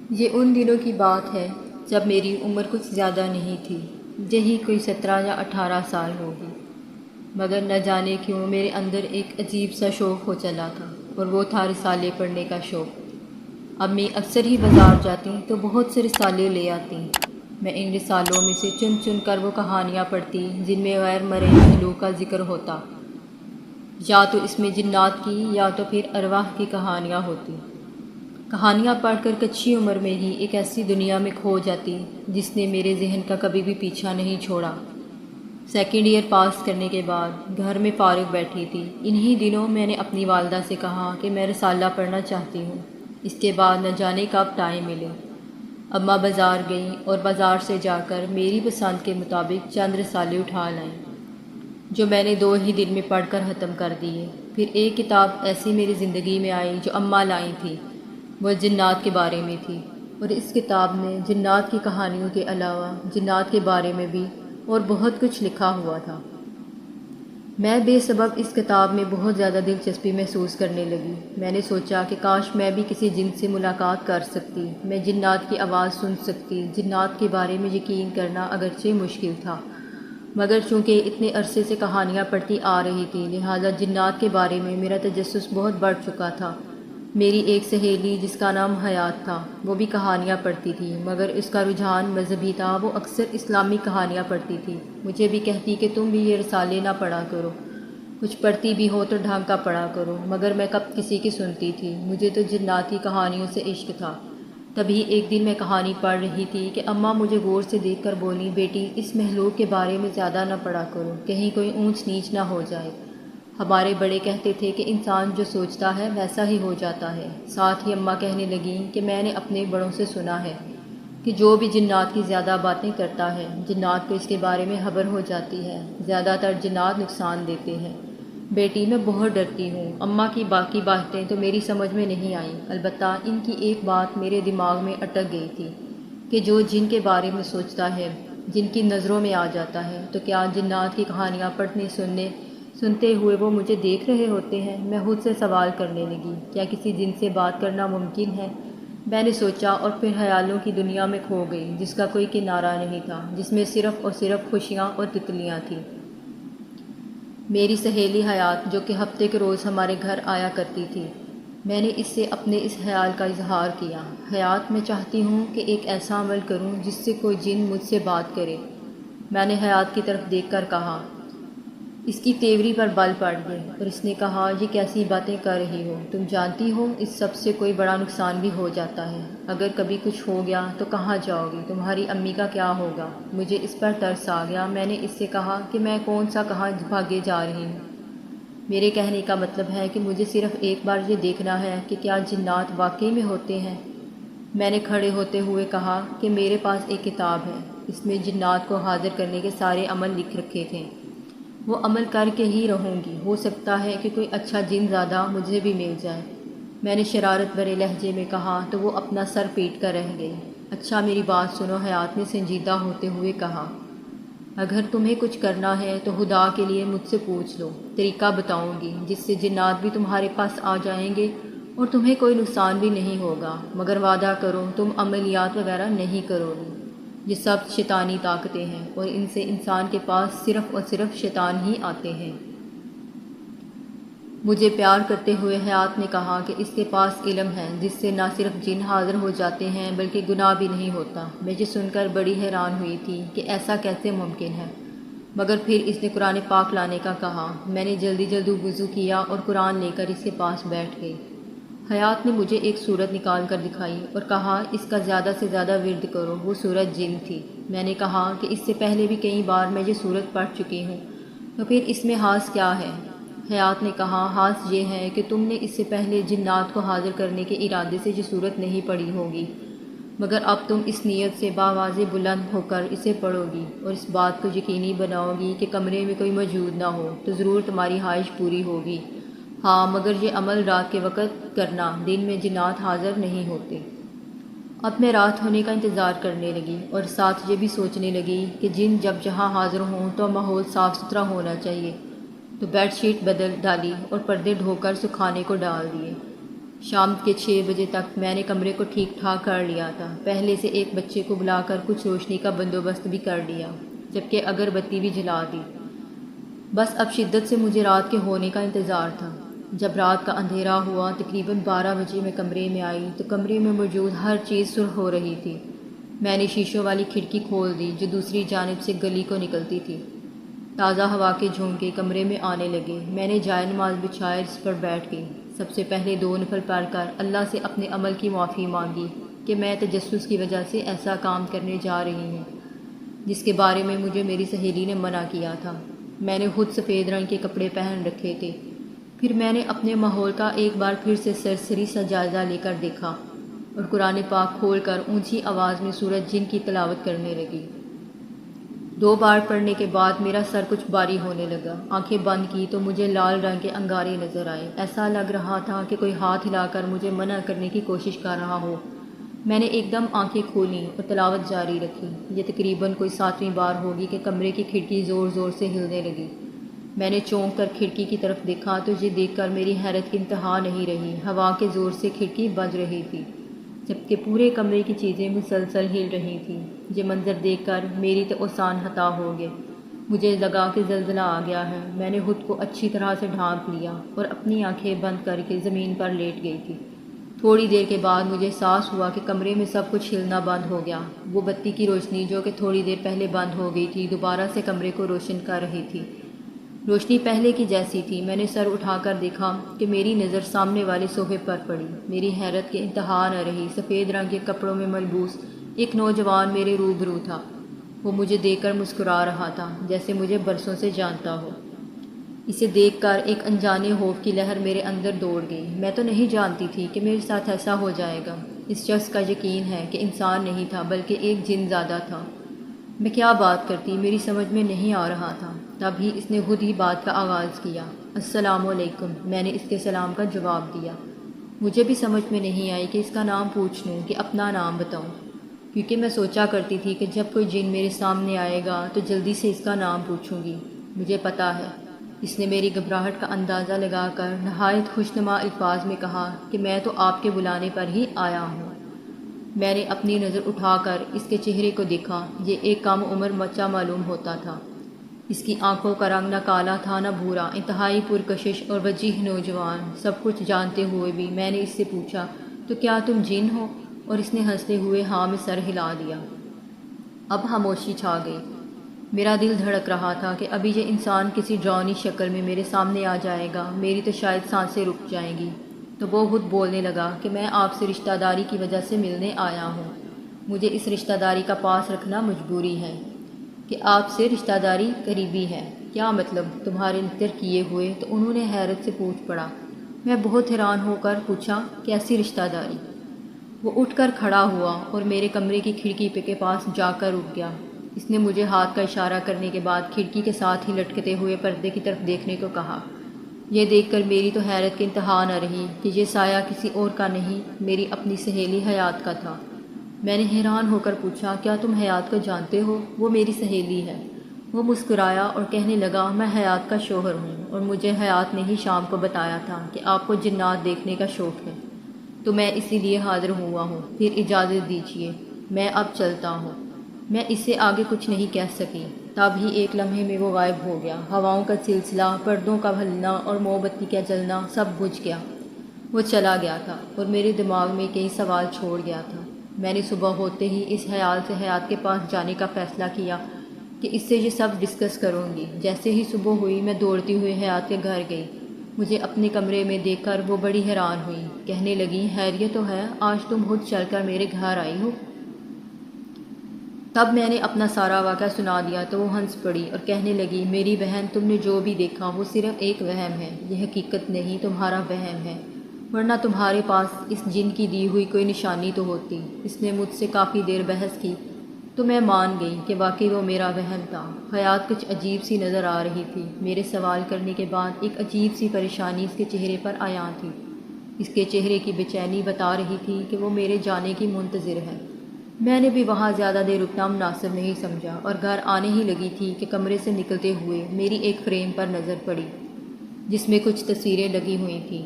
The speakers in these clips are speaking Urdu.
یہ ان دنوں کی بات ہے جب میری عمر کچھ زیادہ نہیں تھی، یہی کوئی 17 یا 18 سال ہوگی، مگر نہ جانے کیوں میرے اندر ایک عجیب سا شوق ہو چلا تھا، اور وہ تھا رسالے پڑھنے کا شوق۔ امی اکثر ہی بازار جاتی تو بہت سے رسالے لے آتی۔ میں ان رسالوں میں سے چن چن کر وہ کہانیاں پڑھتی جن میں غیر مرئی مخلوق کا ذکر ہوتا، یا تو اس میں جنات کی یا تو پھر ارواح کی کہانیاں ہوتی۔ کہانیاں پڑھ کر کچی عمر میں ہی ایک ایسی دنیا میں کھو جاتی جس نے میرے ذہن کا کبھی بھی پیچھا نہیں چھوڑا۔ سیکنڈ ایئر پاس کرنے کے بعد گھر میں فارغ بیٹھی تھی، انہی دنوں میں نے اپنی والدہ سے کہا کہ میں رسالہ پڑھنا چاہتی ہوں، اس کے بعد نہ جانے کب ٹائم ملے۔ اماں بازار گئیں اور بازار سے جا کر میری پسند کے مطابق چند رسالے اٹھا لائیں، جو میں نے 2 ہی دن میں پڑھ کر ختم کر دیے۔ پھر ایک کتاب ایسی میری زندگی میں آئی جو اماں لائی تھی، وہ جنات کے بارے میں تھی، اور اس کتاب میں جنات کی کہانیوں کے علاوہ جنات کے بارے میں بھی اور بہت کچھ لکھا ہوا تھا۔ میں بے سبب اس کتاب میں بہت زیادہ دلچسپی محسوس کرنے لگی۔ میں نے سوچا کہ کاش میں بھی کسی جن سے ملاقات کر سکتی، میں جنات کی آواز سن سکتی۔ جنات کے بارے میں یقین کرنا اگرچہ مشکل تھا، مگر چونکہ اتنے عرصے سے کہانیاں پڑھتی آ رہی تھی، لہٰذا جنات کے بارے میں میرا تجسس بہت بڑھ چکا تھا۔ میری ایک سہیلی جس کا نام حیات تھا، وہ بھی کہانیاں پڑھتی تھی، مگر اس کا رجحان مذہبی تھا، وہ اکثر اسلامی کہانیاں پڑھتی تھی۔ مجھے بھی کہتی کہ تم بھی یہ رسالے نہ پڑھا کرو، کچھ پڑھتی بھی ہو تو ڈھنگ کا پڑھا کرو، مگر میں کب کسی کی سنتی تھی، مجھے تو جناتی کہانیوں سے عشق تھا۔ تبھی ایک دن میں کہانی پڑھ رہی تھی کہ اماں مجھے غور سے دیکھ کر بولی، بیٹی اس مخلوق کے بارے میں زیادہ نہ پڑھا کرو، کہیں کوئی اونچ نیچ نہ ہو جائے۔ ہمارے بڑے کہتے تھے کہ انسان جو سوچتا ہے ویسا ہی ہو جاتا ہے۔ ساتھ ہی اماں کہنے لگیں کہ میں نے اپنے بڑوں سے سنا ہے کہ جو بھی جنات کی زیادہ باتیں کرتا ہے، جنات کو اس کے بارے میں خبر ہو جاتی ہے۔ زیادہ تر جنات نقصان دیتے ہیں۔ بیٹی میں بہت ڈرتی ہوں۔ اماں کی باقی باتیں تو میری سمجھ میں نہیں آئیں، البتہ ان کی ایک بات میرے دماغ میں اٹک گئی تھی کہ جو جن کے بارے میں سوچتا ہے، جن کی نظروں میں آ جاتا ہے، تو کیا جنات کی کہانیاں پڑھنے سنتے ہوئے وہ مجھے دیکھ رہے ہوتے ہیں؟ میں خود سے سوال کرنے لگی، کیا کسی جن سے بات کرنا ممکن ہے؟ میں نے سوچا اور پھر خیالوں کی دنیا میں کھو گئی جس کا کوئی کنارہ نہیں تھا، جس میں صرف اور صرف خوشیاں اور تتلیاں تھیں۔ میری سہیلی حیات، جو کہ ہفتے کے روز ہمارے گھر آیا کرتی تھی، میں نے اس سے اپنے اس خیال کا اظہار کیا۔ حیات، میں چاہتی ہوں کہ ایک ایسا عمل کروں جس سے کوئی جن مجھ سے بات کرے۔ میں نے حیات کی طرف دیکھ کر کہا۔ اس کی تیوری پر بل پڑ گئے اور اس نے کہا، یہ کیسی باتیں کر رہی ہو؟ تم جانتی ہو اس سب سے کوئی بڑا نقصان بھی ہو جاتا ہے۔ اگر کبھی کچھ ہو گیا تو کہاں جاؤ گی؟ تمہاری امی کا کیا ہوگا؟ مجھے اس پر ترس آ گیا۔ میں نے اس سے کہا کہ میں کون سا کہاں بھاگے جا رہی ہوں۔ میرے کہنے کا مطلب ہے کہ مجھے صرف ایک بار یہ دیکھنا ہے کہ کیا جنات واقعی میں ہوتے ہیں۔ میں نے کھڑے ہوتے ہوئے کہا کہ میرے پاس ایک کتاب ہے، اس میں جنات کو حاضر کرنے کے سارے عمل لکھ رکھے تھے، وہ عمل کر کے ہی رہوں گی، ہو سکتا ہے کہ کوئی اچھا جن زادہ مجھے بھی مل جائے۔ میں نے شرارت بھرے لہجے میں کہا تو وہ اپنا سر پیٹ کر رہ گئی۔ اچھا میری بات سنو، حیات نے سنجیدہ ہوتے ہوئے کہا، اگر تمہیں کچھ کرنا ہے تو خدا کے لیے مجھ سے پوچھ لو، طریقہ بتاؤں گی جس سے جنات بھی تمہارے پاس آ جائیں گے اور تمہیں کوئی نقصان بھی نہیں ہوگا، مگر وعدہ کرو تم عملیات وغیرہ نہیں کرو گی۔ یہ سب شیطانی طاقتیں ہیں اور ان سے انسان کے پاس صرف اور صرف شیطان ہی آتے ہیں۔ مجھے پیار کرتے ہوئے حیات نے کہا کہ اس کے پاس علم ہے جس سے نہ صرف جن حاضر ہو جاتے ہیں بلکہ گناہ بھی نہیں ہوتا۔ میں یہ سن کر بڑی حیران ہوئی تھی کہ ایسا کیسے ممکن ہے، مگر پھر اس نے قرآن پاک لانے کا کہا۔ میں نے جلدی جلدی وضو کیا اور قرآن لے کر اس کے پاس بیٹھ گئی۔ حیات نے مجھے ایک سورت نکال کر دکھائی اور کہا، اس کا زیادہ سے زیادہ ورد کرو۔ وہ سورت جن تھی۔ میں نے کہا کہ اس سے پہلے بھی کئی بار میں یہ سورت پڑھ چکی ہوں، تو پھر اس میں خاص کیا ہے؟ حیات نے کہا، خاص یہ ہے کہ تم نے اس سے پہلے جنات کو حاضر کرنے کے ارادے سے یہ سورت نہیں پڑھی ہوگی، مگر اب تم اس نیت سے باواضح بلند ہو کر اسے پڑھو گی اور اس بات کو یقینی بناؤ گی کہ کمرے میں کوئی موجود نہ ہو، تو ضرور تمہاری خواہش پوری ہوگی۔ ہاں، مگر یہ عمل رات کے وقت کرنا، دن میں جنات حاضر نہیں ہوتے۔ اب میں رات ہونے کا انتظار کرنے لگی اور ساتھ یہ بھی سوچنے لگی کہ جن جب جہاں حاضر ہوں تو ماحول صاف ستھرا ہونا چاہیے، تو بیڈ شیٹ بدل ڈالی اور پردے دھو کر سکھانے کو ڈال دیے۔ شام کے 6 بجے تک میں نے کمرے کو ٹھیک ٹھاک کر لیا تھا۔ پہلے سے ایک بچے کو بلا کر کچھ روشنی کا بندوبست بھی کر لیا، جبکہ اگربتی بھی جلا دی۔ بس اب شدت سے مجھے رات کے ہونے کا انتظار تھا۔ جب رات کا اندھیرا ہوا، تقریباً 12 بجے میں کمرے میں آئی تو کمرے میں موجود ہر چیز سرخ ہو رہی تھی۔ میں نے شیشوں والی کھڑکی کھول دی جو دوسری جانب سے گلی کو نکلتی تھی۔ تازہ ہوا کے جھونکے کمرے میں آنے لگے۔ میں نے جائے نماز بچھائے اس پر بیٹھ گئی۔ سب سے پہلے 2 نفل پڑھ کر اللہ سے اپنے عمل کی معافی مانگی کہ میں تجسس کی وجہ سے ایسا کام کرنے جا رہی ہوں جس کے بارے میں مجھے میری سہیلی نے منع کیا تھا۔ میں نے خود سفید رنگ کے کپڑے پہن رکھے تھے۔ پھر میں نے اپنے ماحول کا ایک بار پھر سے سرسری سا جائزہ لے کر دیکھا اور قرآن پاک کھول کر اونچی آواز میں سورۃ جن کی تلاوت کرنے لگی۔ 2 بار پڑھنے کے بعد میرا سر کچھ بھاری ہونے لگا۔ آنکھیں بند کی تو مجھے لال رنگ کے انگارے نظر آئے۔ ایسا لگ رہا تھا کہ کوئی ہاتھ ہلا کر مجھے منع کرنے کی کوشش کر رہا ہو۔ میں نے ایک دم آنکھیں کھولیں اور تلاوت جاری رکھی۔ یہ تقریباً کوئی 7ویں بار ہوگی کہ کمرے کی کھڑکی زور زور سے ہلنے لگی۔ میں نے چونک کر کھڑکی کی طرف دیکھا تو یہ دیکھ کر میری حیرت کی انتہا نہیں رہی۔ ہوا کے زور سے کھڑکی بج رہی تھی، جبکہ پورے کمرے کی چیزیں مسلسل ہل رہی تھیں۔ یہ منظر دیکھ کر میری تو اوسان ہتا ہو گئے۔ مجھے لگا کہ زلزلہ آ گیا ہے۔ میں نے خود کو اچھی طرح سے ڈھانپ لیا اور اپنی آنکھیں بند کر کے زمین پر لیٹ گئی تھی۔ تھوڑی دیر کے بعد مجھے احساس ہوا کہ کمرے میں سب کچھ ہلنا بند ہو گیا۔ وہ بتی کی روشنی جو کہ تھوڑی دیر پہلے بند ہو گئی تھی دوبارہ سے کمرے کو روشن کر رہی تھی۔ روشنی پہلے کی جیسی تھی۔ میں نے سر اٹھا کر دیکھا کہ میری نظر سامنے والے صوفے پر پڑی۔ میری حیرت کی انتہا نہ رہی۔ سفید رنگ کے کپڑوں میں ملبوس ایک نوجوان میرے روبرو تھا۔ وہ مجھے دیکھ کر مسکرا رہا تھا جیسے مجھے برسوں سے جانتا ہو۔ اسے دیکھ کر ایک انجانے خوف کی لہر میرے اندر دوڑ گئی۔ میں تو نہیں جانتی تھی کہ میرے ساتھ ایسا ہو جائے گا۔ اس شخص کا یقین ہے کہ انسان نہیں تھا بلکہ ایک جن زادہ تھا۔ میں کیا بات کرتی میری سمجھ میں نہیں آ رہا تھا۔ تب ہی اس نے خود ہی بات کا آغاز کیا۔ السلام علیکم۔ میں نے اس کے سلام کا جواب دیا۔ مجھے بھی سمجھ میں نہیں آئی کہ اس کا نام پوچھ لوں کہ اپنا نام بتاؤں، کیونکہ میں سوچا کرتی تھی کہ جب کوئی جن میرے سامنے آئے گا تو جلدی سے اس کا نام پوچھوں گی۔ مجھے پتہ ہے۔ اس نے میری گھبراہٹ کا اندازہ لگا کر نہایت خوشنما الفاظ میں کہا کہ میں تو آپ کے بلانے پر ہی آیا ہوں۔ میں نے اپنی نظر اٹھا کر اس کے چہرے کو دیکھا۔ یہ ایک کم عمر بچہ معلوم ہوتا تھا۔ اس کی آنکھوں کا رنگ نہ کالا تھا نہ بھورا، انتہائی پرکشش اور وجیح نوجوان۔ سب کچھ جانتے ہوئے بھی میں نے اس سے پوچھا تو کیا تم جن ہو؟ اور اس نے ہنستے ہوئے ہاں میں سر ہلا دیا۔ اب خاموشی چھا گئی۔ میرا دل دھڑک رہا تھا کہ ابھی یہ انسان کسی ڈراؤنی شکل میں میرے سامنے آ جائے گا، میری تو شاید سانسیں رک جائیں گی۔ تو وہ خود بولنے لگا کہ میں آپ سے رشتہ داری کی وجہ سے ملنے آیا ہوں۔ مجھے اس رشتہ داری کا پاس رکھنا مجبوری ہے کہ آپ سے رشتہ داری قریبی ہے۔ کیا مطلب؟ تمہارے نتر کیے ہوئے؟ تو انہوں نے حیرت سے پوچھ پڑا۔ میں بہت حیران ہو کر پوچھا، کیسی رشتہ داری؟ وہ اٹھ کر کھڑا ہوا اور میرے کمرے کی کھڑکی کے پاس جا کر رک گیا۔ اس نے مجھے ہاتھ کا اشارہ کرنے کے بعد کھڑکی کے ساتھ ہی لٹکتے ہوئے پردے کی طرف دیکھنے کو کہا۔ یہ دیکھ کر میری تو حیرت کی انتہا نہ رہی کہ یہ سایہ کسی اور کا نہیں، میری اپنی سہیلی حیات کا تھا۔ میں نے حیران ہو کر پوچھا، کیا تم حیات کو جانتے ہو؟ وہ میری سہیلی ہے۔ وہ مسکرایا اور کہنے لگا، میں حیات کا شوہر ہوں اور مجھے حیات نے ہی شام کو بتایا تھا کہ آپ کو جنات دیکھنے کا شوق ہے، تو میں اسی لیے حاضر ہوا ہوں۔ پھر اجازت دیجیے، میں اب چلتا ہوں۔ میں اس سے آگے کچھ نہیں کہہ سکی۔ تب ہی ایک لمحے میں وہ غائب ہو گیا۔ ہواؤں کا سلسلہ، پردوں کا ہلنا اور موم بتی کا جلنا سب بجھ گیا۔ وہ چلا گیا تھا اور میرے دماغ میں کئی سوال چھوڑ گیا تھا۔ میں نے صبح ہوتے ہی اس خیال سے حیات کے پاس جانے کا فیصلہ کیا کہ اس سے یہ سب ڈسکس کروں گی۔ جیسے ہی صبح ہوئی میں دوڑتی ہوئی حیات کے گھر گئی۔ مجھے اپنے کمرے میں دیکھ کر وہ بڑی حیران ہوئی۔ کہنے لگی، خیریت تو ہے؟ آج تم خود چل کر میرے گھر آئی ہو؟ تب میں نے اپنا سارا واقعہ سنا دیا تو وہ ہنس پڑی اور کہنے لگی، میری بہن، تم نے جو بھی دیکھا وہ صرف ایک وہم ہے، یہ حقیقت نہیں، تمہارا وہم ہے، ورنہ تمہارے پاس اس جن کی دی ہوئی کوئی نشانی تو ہوتی۔ اس نے مجھ سے کافی دیر بحث کی تو میں مان گئی کہ واقعی وہ میرا وہم تھا۔ حیات کچھ عجیب سی نظر آ رہی تھی۔ میرے سوال کرنے کے بعد ایک عجیب سی پریشانی اس کے چہرے پر عیاں تھی۔ اس کے چہرے کی بے چینی بتا رہی تھی کہ وہ میرے جانے کی منتظر ہے۔ میں نے بھی وہاں زیادہ دیر رکنا مناسب نہیں سمجھا اور گھر آنے ہی لگی تھی کہ کمرے سے نکلتے ہوئے میری ایک فریم پر نظر پڑی جس میں کچھ تصویریں لگی ہوئی تھیں۔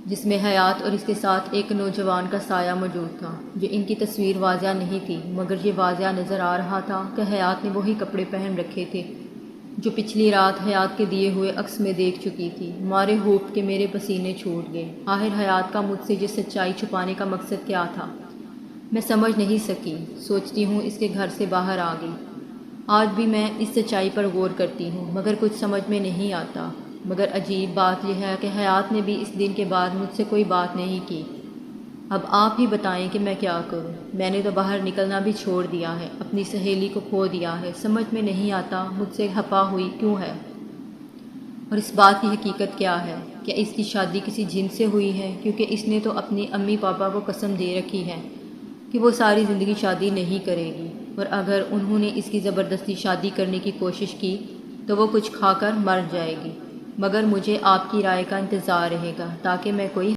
جس میں حیات اور اس کے ساتھ ایک نوجوان کا سایہ موجود تھا، جو ان کی تصویر واضح نہیں تھی، مگر یہ واضح نظر آ رہا تھا کہ حیات نے وہی کپڑے پہن رکھے تھے جو پچھلی رات حیات کے دیے ہوئے عکس میں دیکھ چکی تھی۔ مارے ہوپ کے میرے پسینے چھوٹ گئے۔ آخر حیات کا مجھ سے یہ سچائی چھپانے کا مقصد کیا تھا؟ میں سمجھ نہیں سکی۔ سوچتی ہوں اس کے گھر سے باہر آ گئی۔ آج بھی میں اس سچائی پر غور کرتی ہوں، مگر کچھ سمجھ میں نہیں آتا۔ مگر عجیب بات یہ ہے کہ حیات نے بھی اس دن کے بعد مجھ سے کوئی بات نہیں کی۔ اب آپ ہی بتائیں کہ میں کیا کروں؟ میں نے تو باہر نکلنا بھی چھوڑ دیا ہے، اپنی سہیلی کو کھو دیا ہے۔ سمجھ میں نہیں آتا مجھ سے خفا ہوئی کیوں ہے، اور اس بات کی حقیقت کیا ہے؟ کیا اس کی شادی کسی جن سے ہوئی ہے؟ کیونکہ اس نے تو اپنی امی پاپا کو قسم دے رکھی ہے کہ وہ ساری زندگی شادی نہیں کرے گی، اور اگر انہوں نے اس کی زبردستی شادی کرنے کی کوشش کی تو وہ کچھ کھا کر مر جائے گی۔ مگر مجھے آپ کی رائے کا انتظار رہے گا تاکہ میں کوئی